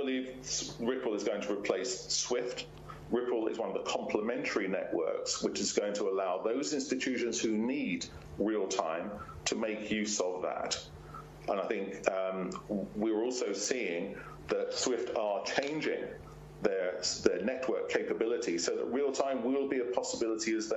believe Ripple is going to replace SWIFT. Ripple is one of the complementary networks, which is going to allow those institutions who need real time to make use of that. And I think we're also seeing that SWIFT are changing their network capability so that real time will be a possibility as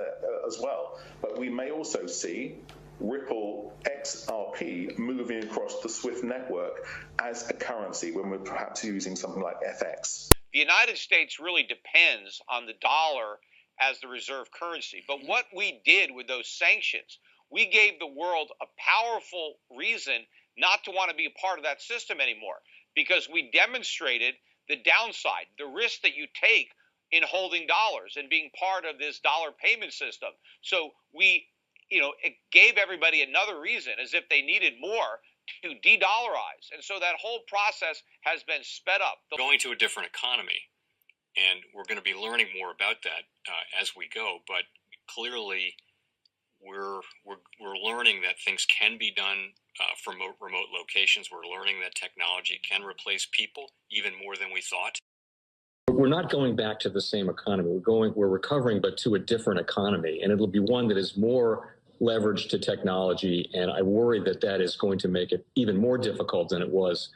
well. But we may also see Ripple XRP moving across the SWIFT network as a currency when we're perhaps using something like FX. The United States really depends on the dollar as the reserve currency. But what we did with those sanctions, we gave the world a powerful reason not to want to be a part of that system anymore, because we demonstrated the downside, the risk that you take in holding dollars and being part of this dollar payment system. So we, it gave everybody another reason, as if they needed more, to de-dollarize. And so that whole process has been sped up. Going to a different economy, and we're going to be learning more about that as we go. But clearly, we're learning that things can be done from remote locations. We're learning that technology can replace people even more than we thought. We're not going back to the same economy. We're recovering, but to a different economy, and it'll be one that is more leveraged to technology. And I worry that that is going to make it even more difficult than it was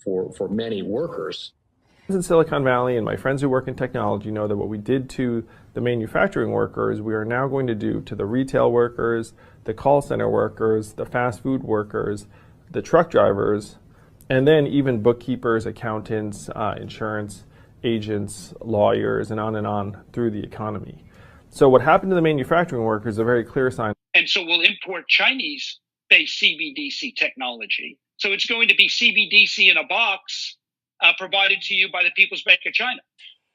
for many workers. In Silicon Valley, and my friends who work in technology know that what we did to the manufacturing workers, we are now going to do to the retail workers, the call center workers, the fast food workers, the truck drivers, and then even bookkeepers, accountants, insurance agents, lawyers, and on through the economy. So what happened to the manufacturing workers is a very clear sign. And so we'll import Chinese-based CBDC technology. So it's going to be CBDC in a box provided to you by the People's Bank of China.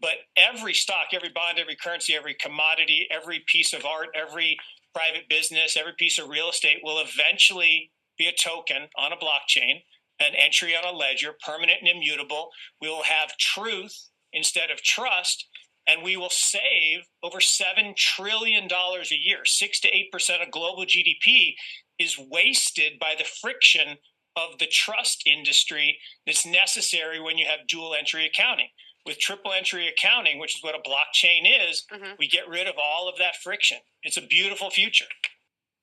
But every stock, every bond, every currency, every commodity, every piece of art, every private business, every piece of real estate will eventually be a token on a blockchain, an entry on a ledger, permanent and immutable. We will have truth instead of trust, and we will save over $7 trillion a year. 6 to 8% of global GDP is wasted by the friction of the trust industry that's necessary when you have dual entry accounting. With triple entry accounting, which is what a blockchain is, we get rid of all of that friction. It's a beautiful future.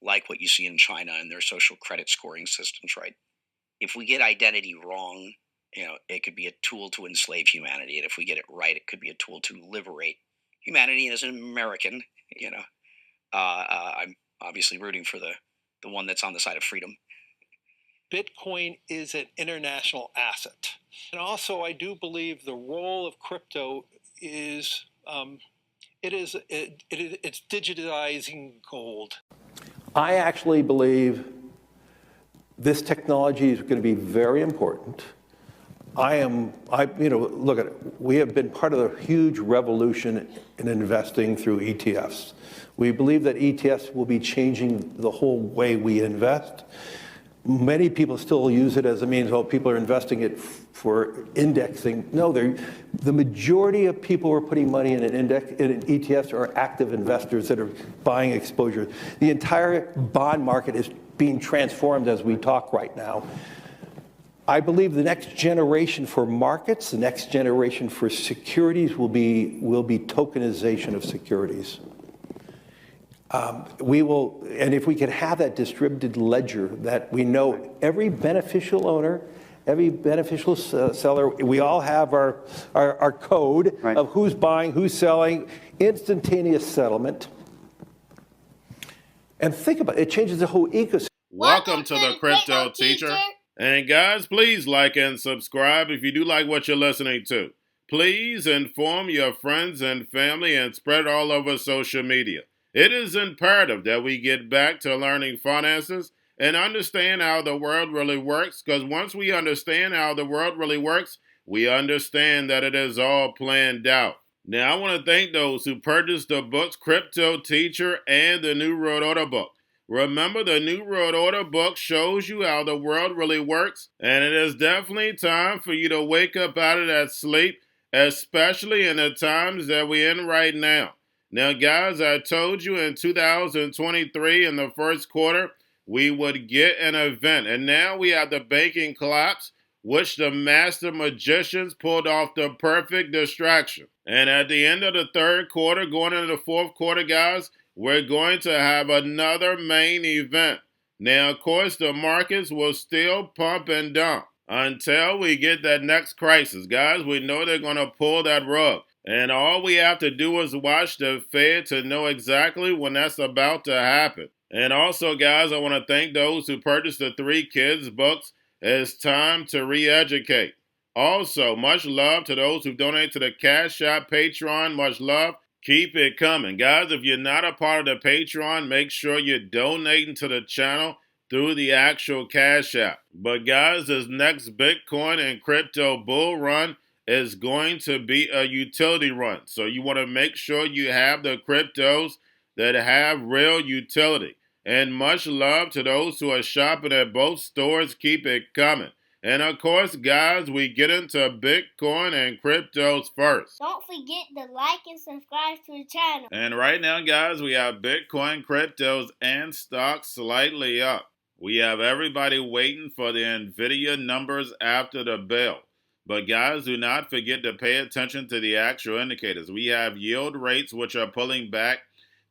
Like what you see in China and their social credit scoring systems, right? If we get identity wrong, it could be a tool to enslave humanity. And if we get it right, it could be a tool to liberate humanity. And as an American, I'm obviously rooting for the one that's on the side of freedom. Bitcoin is an international asset. And also, I do believe the role of crypto is, it's digitizing gold. I actually believe this technology is going to be very important. Look at it. We have been part of a huge revolution in investing through ETFs. We believe that ETFs will be changing the whole way we invest. Many people still use it as a means, people are investing it for indexing. No, the majority of people who are putting money in in ETFs are active investors that are buying exposure. The entire bond market is being transformed as we talk right now. I believe the next generation for markets, the next generation for securities will be tokenization of securities. And if we can have that distributed ledger that we know every beneficial owner, every beneficial seller, we all have our code of who's buying, who's selling, instantaneous settlement. And think about it, it changes the whole ecosystem. Welcome to the Crypto Teacher. And guys, please like and subscribe if you do like what you're listening to. Please inform your friends and family and spread it all over social media. It is imperative that we get back to learning finances and understand how the world really works, because once we understand how the world really works, we understand that it is all planned out. Now, I want to thank those who purchased the books Cryptoteacher and the New World Order book. Remember, the New World Order book shows you how the world really works, and it is definitely time for you to wake up out of that sleep, especially in the times that we're in right now. Now, guys, I told you in 2023, in the first quarter, we would get an event. And now we have the banking collapse. which the master magicians pulled off the perfect distraction. And at the end of the third quarter, going into the fourth quarter, guys, we're going to have another main event. Now, of course, the markets will still pump and dump until we get that next crisis. Guys, we know they're going to pull that rug. And all we have to do is watch the Fed to know exactly when that's about to happen. And also, guys, I want to thank those who purchased the 3 Kids books. It's time to re-educate. Also, much love to those who donate to the Cash App, Patreon. Much love. Keep it coming. Guys, if you're not a part of the Patreon, make sure you're donating to the channel through the actual Cash App. But guys, this next Bitcoin and crypto bull run is going to be a utility run. So you want to make sure you have the cryptos that have real utility. And much love to those who are shopping at both stores. Keep it coming. And of course, guys, we get into Bitcoin and cryptos first. Don't forget to like and subscribe to the channel. And right now, guys, we have Bitcoin, cryptos, and stocks slightly up. We have everybody waiting for the NVIDIA numbers after the bell. But guys, do not forget to pay attention to the actual indicators. We have yield rates, which are pulling back.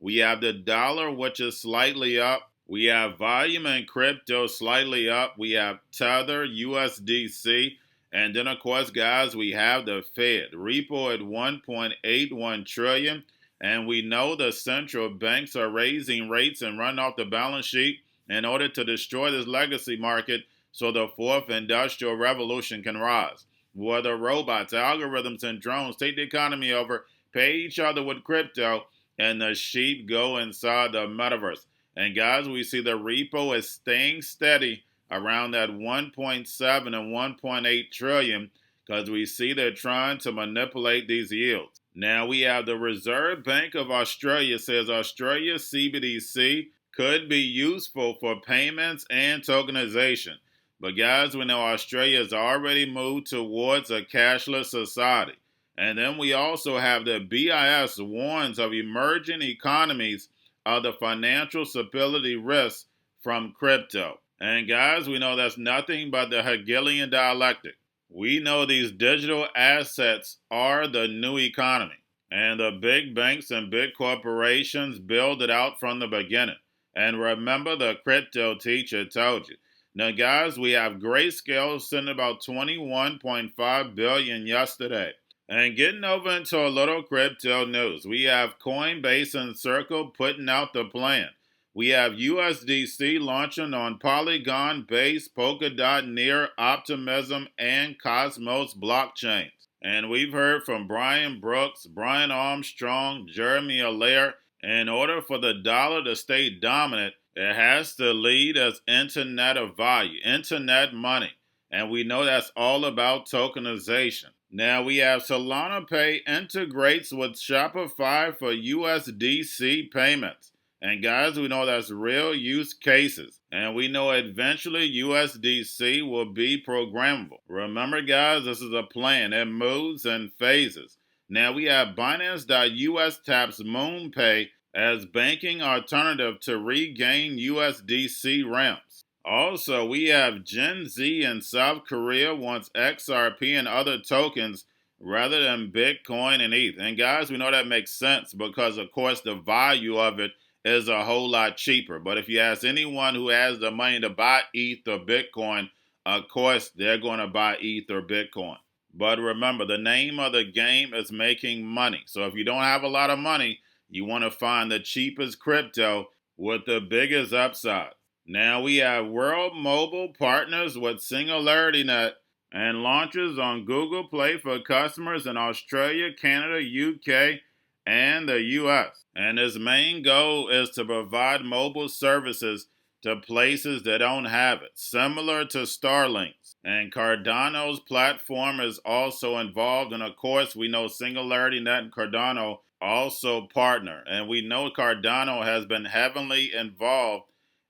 We have the dollar, which is slightly up. We have volume in crypto slightly up. We have Tether, USDC. And then, of course, guys, we have the Fed. Repo at 1.81 trillion. And we know the central banks are raising rates and running off the balance sheet in order to destroy this legacy market so the fourth industrial revolution can rise. Whether robots, algorithms, and drones take the economy over, pay each other with crypto, and the sheep go inside the metaverse. And guys, we see the repo is staying steady around that 1.7 and 1.8 trillion because we see they're trying to manipulate these yields. Now we have the Reserve Bank of Australia says Australia's CBDC could be useful for payments and tokenization. But guys, we know Australia has already moved towards a cashless society. And then we also have the BIS warns of emerging economies of the financial stability risks from crypto. And guys, we know that's nothing but the Hegelian dialectic. We know these digital assets are the new economy. And the big banks and big corporations build it out from the beginning. And remember, the Cryptoteacher told you. Now, guys, we have Grayscale sitting about 21.5 billion yesterday. And getting over into a little crypto news, we have Coinbase and Circle putting out the plan. We have USDC launching on Polygon, Base, Polkadot, Near, Optimism, and Cosmos blockchains. And we've heard from Brian Brooks, Brian Armstrong, Jeremy Allaire. In order for the dollar to stay dominant, it has to lead as internet of value, internet money. And we know that's all about tokenization. Now we have Solana Pay integrates with Shopify for USDC payments. And guys, we know that's real use cases. And we know eventually USDC will be programmable. Remember, guys, this is a plan. It moves in phases. Now we have Binance.US taps MoonPay as banking alternative to regain USDC ramps. Also, we have Gen Z in South Korea wants XRP and other tokens rather than Bitcoin and ETH. And guys, we know that makes sense because, of course, the value of it is a whole lot cheaper. But if you ask anyone who has the money to buy ETH or Bitcoin, of course, they're going to buy ETH or Bitcoin. But remember, the name of the game is making money. So if you don't have a lot of money, you want to find the cheapest crypto with the biggest upside. Now we have World Mobile partners with SingularityNet and launches on Google Play for customers in Australia, Canada, UK, and the US. And his main goal is to provide mobile services to places that don't have it, similar to Starlink's. And Cardano's platform is also involved. And of course, we know SingularityNet and Cardano also partner. And we know Cardano has been heavily involved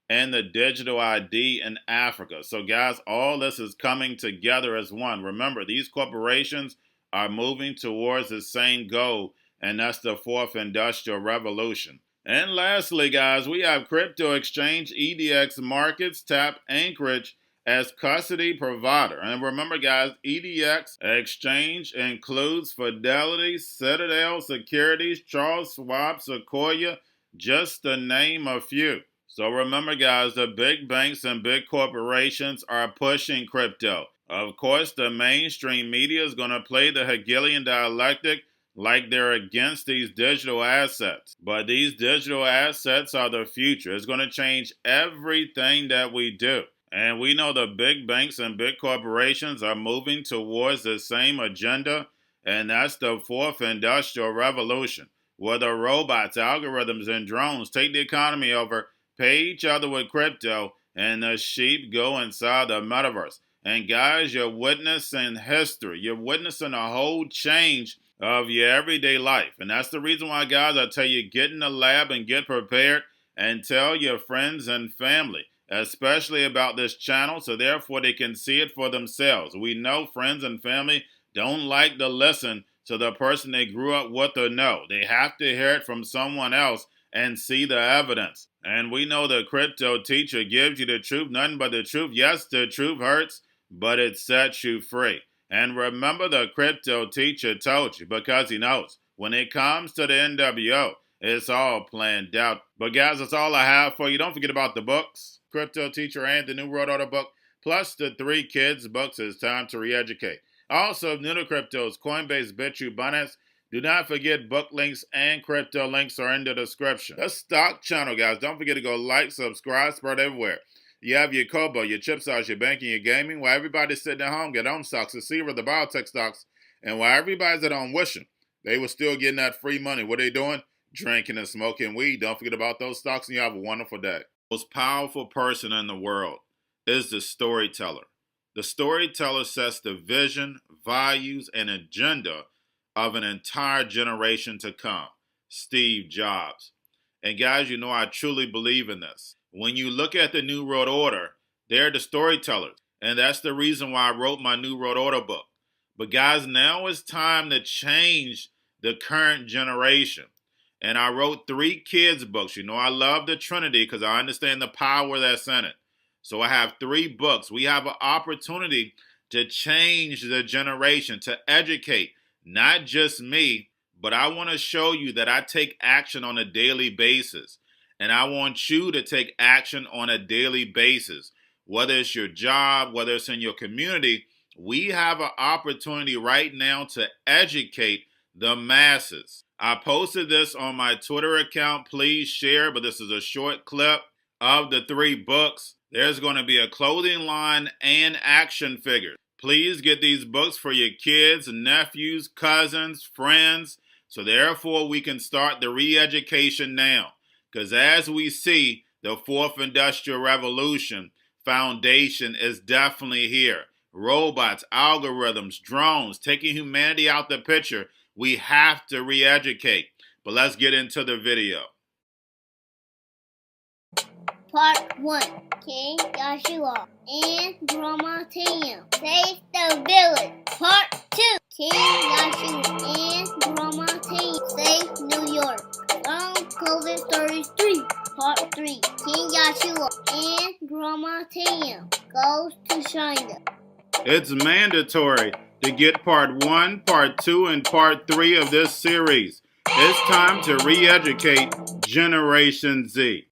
in the digital ID in Africa. So guys, all this is coming together as one. Remember, these corporations are moving towards the same goal, and that's the fourth industrial revolution. And lastly, guys, we have crypto exchange EDX Markets tap Anchorage as custody provider. And remember, guys, EDX Exchange includes Fidelity, Citadel Securities, Charles Schwab, Sequoia, just to name a few. So remember, guys, the big banks and big corporations are pushing crypto. Of course, the mainstream media is going to play the Hegelian dialectic like they're against these digital assets. But these digital assets are the future. It's going to change everything that we do. And we know the big banks and big corporations are moving towards the same agenda, and that's the fourth industrial revolution, where the robots, algorithms, and drones take the economy over, pay each other with crypto, and the sheep go inside the metaverse. And guys, you're witnessing history. You're witnessing a whole change of your everyday life. And that's the reason why, guys, I tell you, get in the lab and get prepared and tell your friends and family, especially about this channel, so therefore they can see it for themselves. We know friends and family don't like to listen to the person they grew up with or know. They have to hear it from someone else and see the evidence. And we know the Cryptoteacher gives you the truth, nothing but the truth. Yes, the truth hurts, but it sets you free. And remember, the Cryptoteacher told you, because he knows when it comes to the NWO, it's all planned out. But guys, that's all I have for you. Don't forget about the books, Cryptoteacher and the New World Order book, plus the 3 kids books. It's time to re-educate. Also, new to cryptos, Coinbase, Bitrue, Binance. Do not forget book links and crypto links are in the description. The stock channel, guys. Don't forget to go like, subscribe, spread everywhere. You have your Kobo, your chip stocks, your banking, your gaming. While everybody's sitting at home, get on stocks, the Xrp, the biotech stocks. And while everybody's at home wishing they were still getting that free money, what are they doing? Drinking and smoking weed. Don't forget about those stocks, and you have a wonderful day. The most powerful person in the world is the storyteller. The storyteller sets the vision, values, and agenda of an entire generation to come. Steve Jobs. And guys, you know I truly believe in this. When you look at the New World Order, they're the storytellers. And that's the reason why I wrote my New World Order book. But guys, now it's time to change the current generation. And I wrote 3 kids books. You know I love the Trinity because I understand the power that's in it. So I have 3 books. We have an opportunity to change the generation, to educate, not just me, but I want to show you that I take action on a daily basis. And I want you to take action on a daily basis. Whether it's your job, whether it's in your community, we have an opportunity right now to educate the masses. I posted this on my Twitter account. Please share, but this is a short clip of the 3 books. There's going to be a clothing line and action figures. Please get these books for your kids, nephews, cousins, friends, so therefore we can start the re-education now. Because as we see, the 4th Industrial Revolution foundation is definitely here. Robots, algorithms, drones, taking humanity out the picture. We have to re-educate. But let's get into the video. Part 1. King Joshua and Grandma Tam save the village. Part 2. King Joshua and Grandma Tam save New York from COVID-33. Part 3. King Joshua and Grandma Tam goes to China. It's mandatory to get part 1, part 2, and part 3 of this series. It's time to re-educate Generation Z.